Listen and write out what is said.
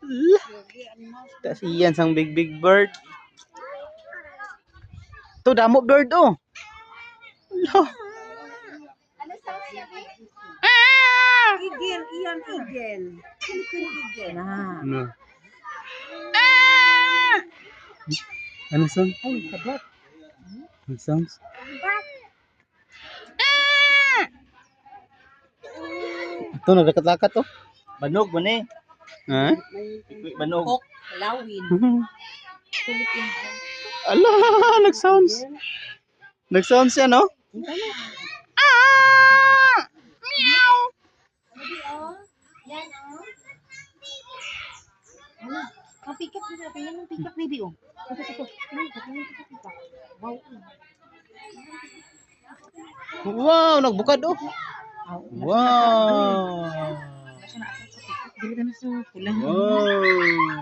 Lah, tas iyan sang big bird. To damo bird oh. Lah. Igel, iyan igel. Philippine igel. Ano? Ano sound? Ay, kabat. Ano sounds? Ito naglakat-lakat oh. Banog mo ni. Ha? Banog. Hawk, lawin. Philippine igel. Ala, nag-sounds. Nag-sounds siya no? Yan ang pick up nila. Tingnan mo pick up baby oh. Ito. Wow. Wow, nagbukad oh. Wow. Dili na sa pulang. Wow.